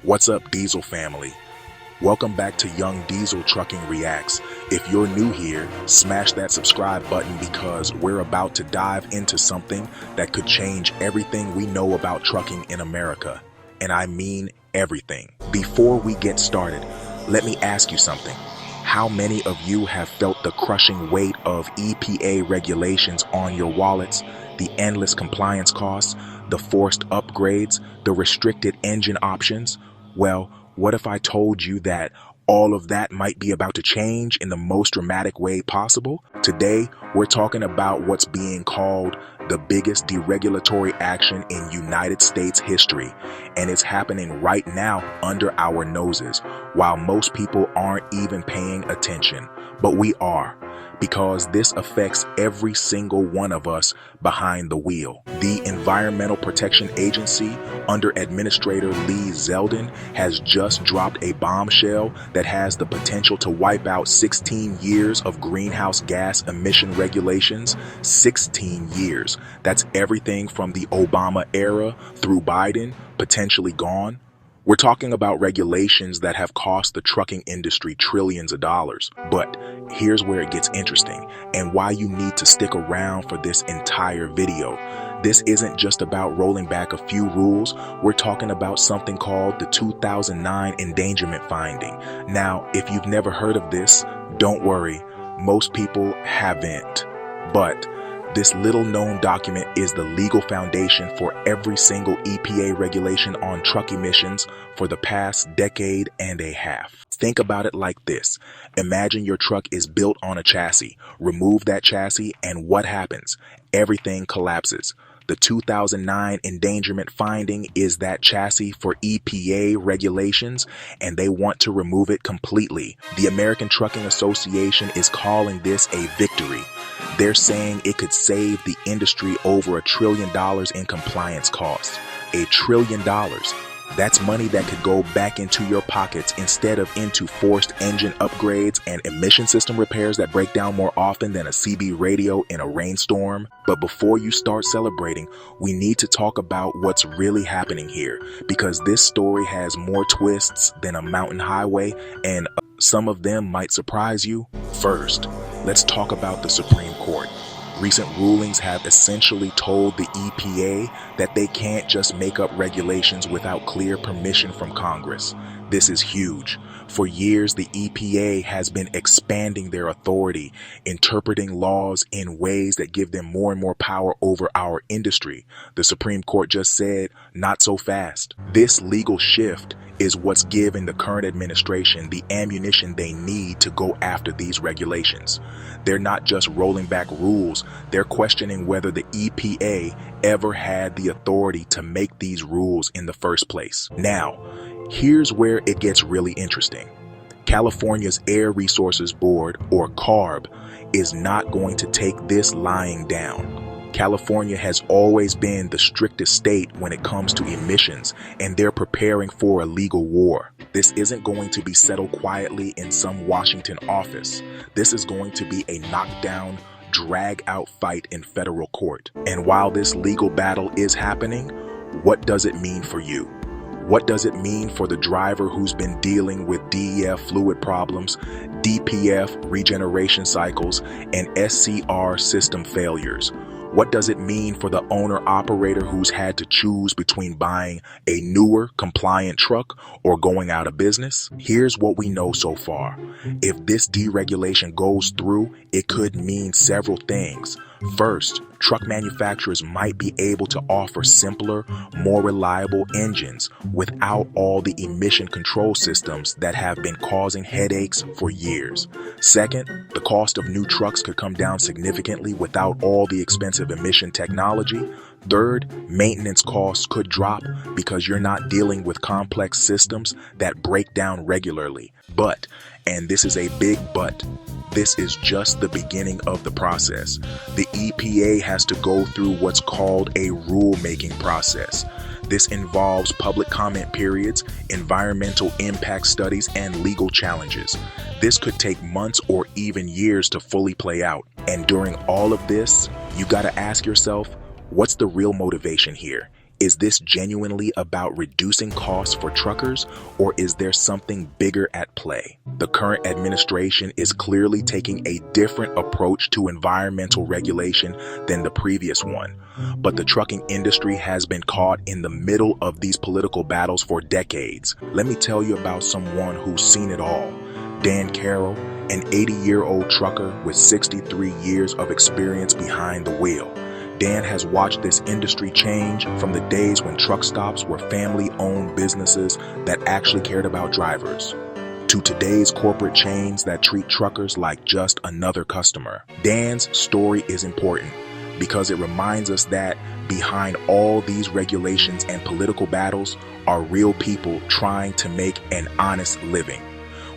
What's up, Diesel family? Welcome back to Young Diesel Trucking Reacts. If you're new here, smash that subscribe button because we're about to dive into something that could change everything we know about trucking in America. And I mean everything. Before we get started, let me ask you something. How many of you have felt the crushing weight of EPA regulations on your wallets, the endless compliance costs, the forced upgrades, the restricted engine options? Well, what if I told you that all of that might be about to change in the most dramatic way possible? Today, we're talking about what's being called the biggest deregulatory action in United States history, and it's happening right now under our noses, while most people aren't even paying attention. But we are, because this affects every single one of us behind the wheel. The Environmental Protection Agency, under Administrator Lee Zeldin, has just dropped a bombshell that has the potential to wipe out 16 years of greenhouse gas emission regulations. 16 years. That's everything from the Obama era through Biden, potentially gone. We're talking about regulations that have cost the trucking industry trillions of dollars. But here's where it gets interesting and why you need to stick around for this entire video. This isn't just about rolling back a few rules. We're talking about something called the 2009 Endangerment Finding. Now, if you've never heard of this, don't worry. Most people haven't. But this little known document is the legal foundation for every single EPA regulation on truck emissions for the past decade and a half. Think about it like this. Imagine your truck is built on a chassis. Remove that chassis and what happens? Everything collapses. The 2009 Endangerment Finding is that chassis for EPA regulations, and they want to remove it completely. The American Trucking Association is calling this a victory. They're saying it could save the industry over $1 trillion in compliance costs. $1 trillion. That's money that could go back into your pockets instead of into forced engine upgrades and emission system repairs that break down more often than a CB radio in a rainstorm. But before you start celebrating, we need to talk about what's really happening here, because this story has more twists than a mountain highway, and some of them might surprise you. First, let's talk about the Supreme Court. Recent rulings have essentially told the EPA that they can't just make up regulations without clear permission from Congress. This is huge. For years, the EPA has been expanding their authority, interpreting laws in ways that give them more and more power over our industry. The Supreme Court just said, not so fast. This legal shift is what's giving the current administration the ammunition they need to go after these regulations. They're not just rolling back rules, they're questioning whether the EPA ever had the authority to make these rules in the first place. Now, here's where it gets really interesting. California's Air Resources Board, or CARB, is not going to take this lying down. California has always been the strictest state when it comes to emissions, and they're preparing for a legal war. This isn't going to be settled quietly in some Washington office. This is going to be a knockdown, drag-out fight in federal court. And while this legal battle is happening, what does it mean for you? What does it mean for the driver who's been dealing with DEF fluid problems, DPF regeneration cycles, and SCR system failures? What does it mean for the owner-operator who's had to choose between buying a newer, compliant truck or going out of business? Here's what we know so far. If this deregulation goes through, it could mean several things. First, truck manufacturers might be able to offer simpler, more reliable engines without all the emission control systems that have been causing headaches for years. Second, the cost of new trucks could come down significantly without all the expensive emission technology. Third, maintenance costs could drop because you're not dealing with complex systems that break down regularly. But, and this is a big but, this is just the beginning of the process. The EPA has to go through what's called a rulemaking process. This involves public comment periods, environmental impact studies, and legal challenges. This could take months or even years to fully play out. And during all of this, you gotta ask yourself, what's the real motivation here? Is this genuinely about reducing costs for truckers, or is there something bigger at play? The current administration is clearly taking a different approach to environmental regulation than the previous one, but the trucking industry has been caught in the middle of these political battles for decades. Let me tell you about someone who's seen it all. Dan Carroll, an 80-year-old trucker with 63 years of experience behind the wheel. Dan has watched this industry change from the days when truck stops were family-owned businesses that actually cared about drivers, to today's corporate chains that treat truckers like just another customer. Dan's story is important because it reminds us that behind all these regulations and political battles are real people trying to make an honest living.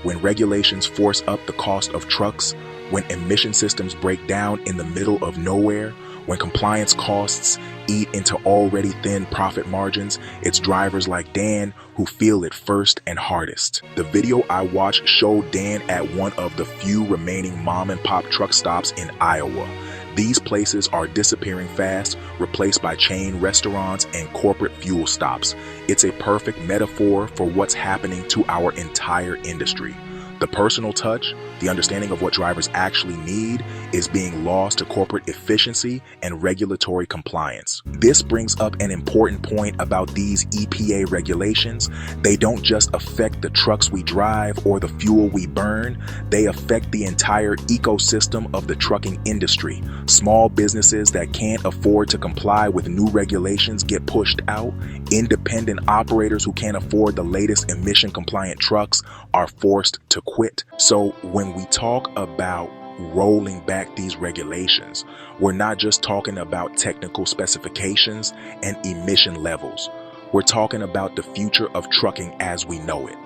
When regulations force up the cost of trucks, when emission systems break down in the middle of nowhere, when compliance costs eat into already thin profit margins, it's drivers like Dan who feel it first and hardest. The video I watched showed Dan at one of the few remaining mom-and-pop truck stops in Iowa. These places are disappearing fast, replaced by chain restaurants and corporate fuel stops. It's a perfect metaphor for what's happening to our entire industry. The personal touch, the understanding of what drivers actually need, is being lost to corporate efficiency and regulatory compliance. This brings up an important point about these EPA regulations. They don't just affect the trucks we drive or the fuel we burn, they affect the entire ecosystem of the trucking industry. Small businesses that can't afford to comply with new regulations get pushed out. Independent operators who can't afford the latest emission compliant trucks are forced to quit. So when we talk about rolling back these regulations, we're not just talking about technical specifications and emission levels. We're talking about the future of trucking as we know it.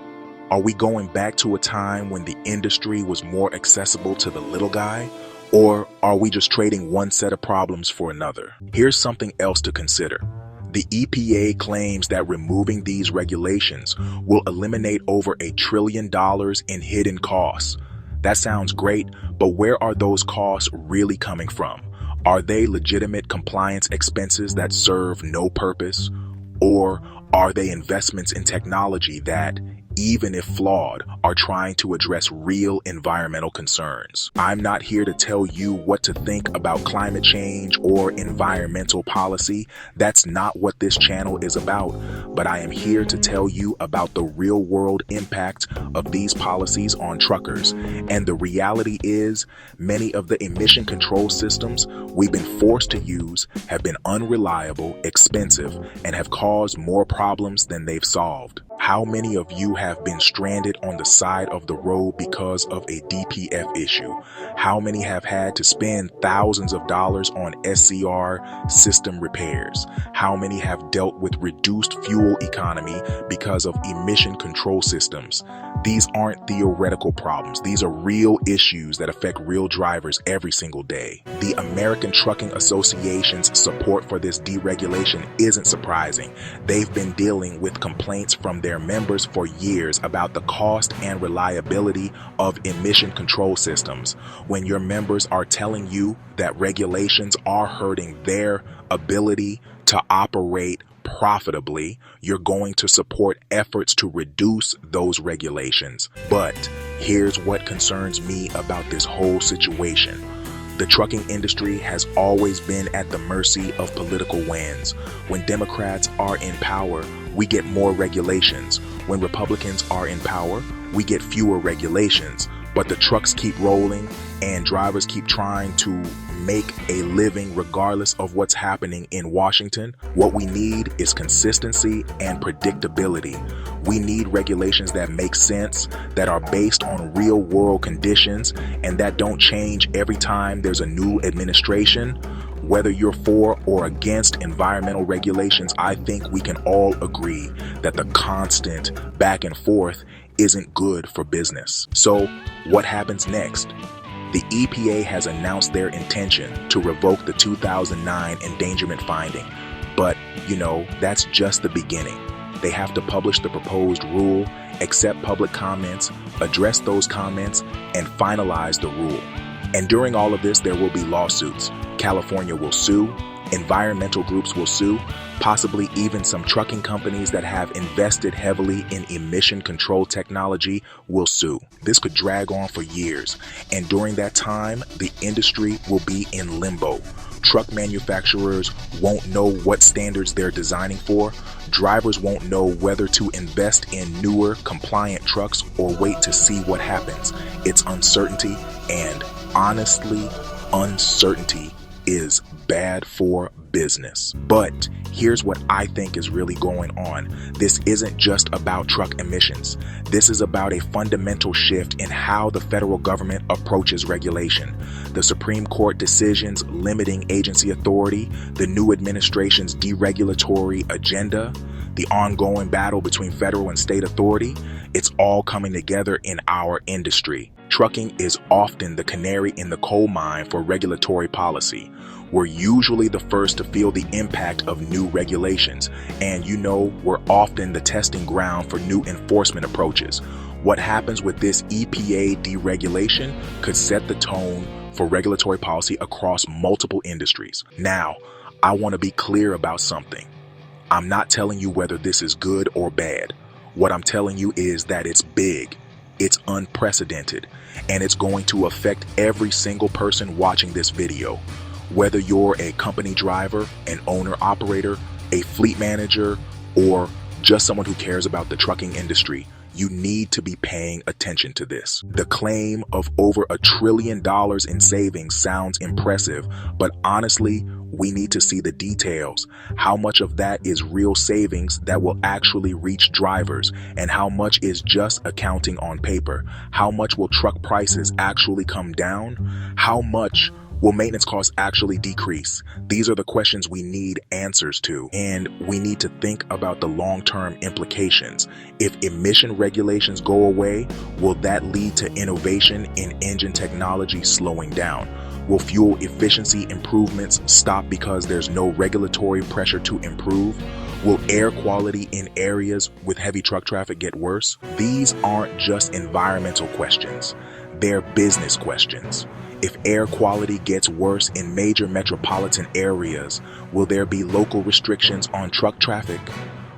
Are we going back to a time when the industry was more accessible to the little guy? Or are we just trading one set of problems for another? Here's something else to consider. The EPA claims that removing these regulations will eliminate over $1 trillion in hidden costs. That sounds great, but where are those costs really coming from? Are they legitimate compliance expenses that serve no purpose? Or are they investments in technology that, even if flawed, are trying to address real environmental concerns? I'm not here to tell you what to think about climate change or environmental policy. That's not what this channel is about. But I am here to tell you about the real-world impact of these policies on truckers. And the reality is, many of the emission control systems we've been forced to use have been unreliable, expensive, and have caused more problems than they've solved. How many of you have been stranded on the side of the road because of a DPF issue? How many have had to spend thousands of dollars on SCR system repairs? How many have dealt with reduced fuel economy because of emission control systems? These aren't theoretical problems. These are real issues that affect real drivers every single day. The American Trucking Association's support for this deregulation isn't surprising. They've been dealing with complaints from their members for years about the cost and reliability of emission control systems. When your members are telling you that regulations are hurting their ability to operate profitably, you're going to support efforts to reduce those regulations. But here's what concerns me about this whole situation. The trucking industry has always been at the mercy of political winds. When Democrats are in power, we get more regulations. When Republicans are in power, we get fewer regulations. But the trucks keep rolling and drivers keep trying to make a living regardless of what's happening in Washington. What we need is consistency and predictability. We need regulations that make sense, that are based on real world conditions, and that don't change every time there's a new administration. Whether you're for or against environmental regulations, I think we can all agree that the constant back and forth isn't good for business. So what happens next? The EPA has announced their intention to revoke the 2009 Endangerment Finding. But, that's just the beginning. They have to publish the proposed rule, accept public comments, address those comments, and finalize the rule. And during all of this, there will be lawsuits. California will sue, Environmental groups will sue, possibly even some trucking companies that have invested heavily in emission control technology will sue. This could drag on for years, and during that time, the industry will be in limbo. Truck manufacturers won't know what standards they're designing for. Drivers won't know whether to invest in newer, compliant trucks or wait to see what happens. It's uncertainty, and honestly, uncertainty is bad for business. But here's what I think is really going on. This isn't just about truck emissions. This is about a fundamental shift in how the federal government approaches regulation. The Supreme Court decisions limiting agency authority, the new administration's deregulatory agenda, the ongoing battle between federal and state authority, it's all coming together in our industry. Trucking is often the canary in the coal mine for regulatory policy. We're usually the first to feel the impact of new regulations, and we're often the testing ground for new enforcement approaches. What happens with this EPA deregulation could set the tone for regulatory policy across multiple industries. Now, I want to be clear about something. I'm not telling you whether this is good or bad. What I'm telling you is that it's big, it's unprecedented, and it's going to affect every single person watching this video. Whether you're a company driver, an owner-operator, a fleet manager, or just someone who cares about the trucking industry, you need to be paying attention to this. The claim of over $1 trillion in savings sounds impressive, but honestly, we need to see the details. How much of that is real savings that will actually reach drivers, and how much is just accounting on paper? How much will truck prices actually come down? How much will maintenance costs actually decrease? These are the questions we need answers to, and we need to think about the long-term implications. If emission regulations go away, will that lead to innovation in engine technology slowing down? Will fuel efficiency improvements stop because there's no regulatory pressure to improve? Will air quality in areas with heavy truck traffic get worse? These aren't just environmental questions, they're business questions. If air quality gets worse in major metropolitan areas, will there be local restrictions on truck traffic?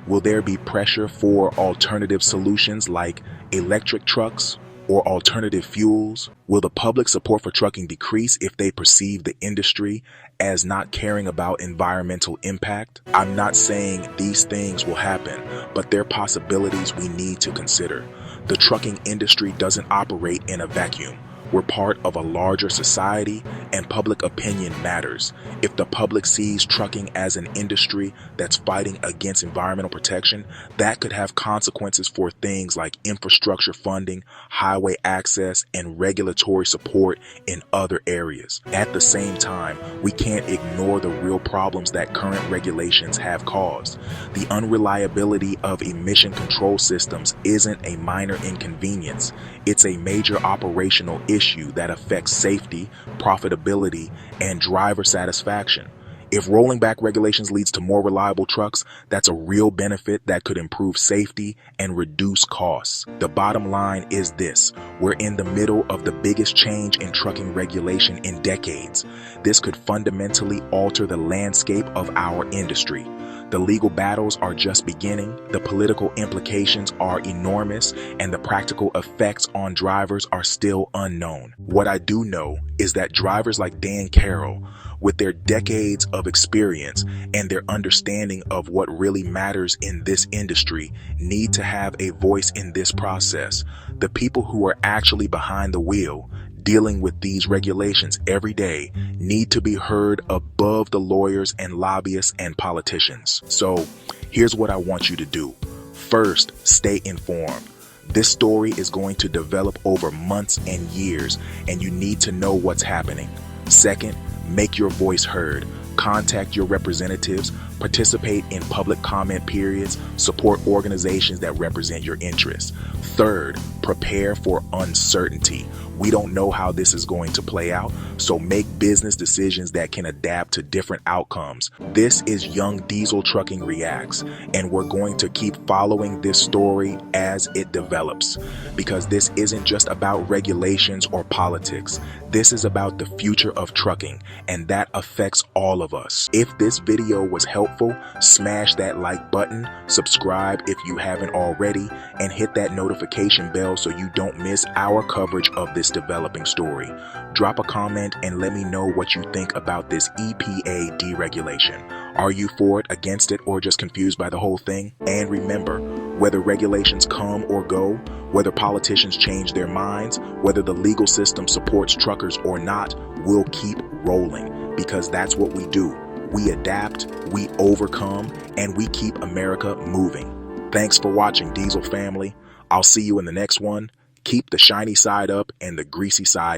Will there be pressure for alternative solutions like electric trucks or alternative fuels? Will the public support for trucking decrease if they perceive the industry as not caring about environmental impact? I'm not saying these things will happen, but they're possibilities we need to consider. The trucking industry doesn't operate in a vacuum. We're part of a larger society, and public opinion matters. If the public sees trucking as an industry that's fighting against environmental protection, that could have consequences for things like infrastructure funding, highway access, and regulatory support in other areas. At the same time, we can't ignore the real problems that current regulations have caused. The unreliability of emission control systems isn't a minor inconvenience. It's a major operational issue that affects safety, profitability, and driver satisfaction. If rolling back regulations leads to more reliable trucks, that's a real benefit that could improve safety and reduce costs. The bottom line is this: we're in the middle of the biggest change in trucking regulation in decades. This could fundamentally alter the landscape of our industry. The legal battles are just beginning, the political implications are enormous, and the practical effects on drivers are still unknown. What I do know is that drivers like Dan Carroll, with their decades of experience and their understanding of what really matters in this industry, need to have a voice in this process. The people who are actually behind the wheel, dealing with these regulations every day, need to be heard above the lawyers and lobbyists and politicians. So here's what I want you to do. First, stay informed. This story is going to develop over months and years, and you need to know what's happening. Second, make your voice heard. Contact your representatives, Participate in public comment periods. Support organizations that represent your interests. Third, prepare for uncertainty. We don't know how this is going to play out, so make business decisions that can adapt to different outcomes. This is Young Diesel Trucking Reacts, and we're going to keep following this story as it develops, because this isn't just about regulations or politics. This is about the future of trucking, and that affects all of us. If this video was helpful, smash that like button, subscribe if you haven't already, and hit that notification bell so you don't miss our coverage of this developing story. Drop a comment and let me know what you think about this EPA deregulation. Are you for it, against it, or just confused by the whole thing? And remember, whether regulations come or go, whether politicians change their minds, whether the legal system supports truckers or not, we'll keep rolling, because that's what we do. We adapt, we overcome, and we keep America moving. Thanks for watching, Diesel family. I'll see you in the next one. Keep the shiny side up and the greasy side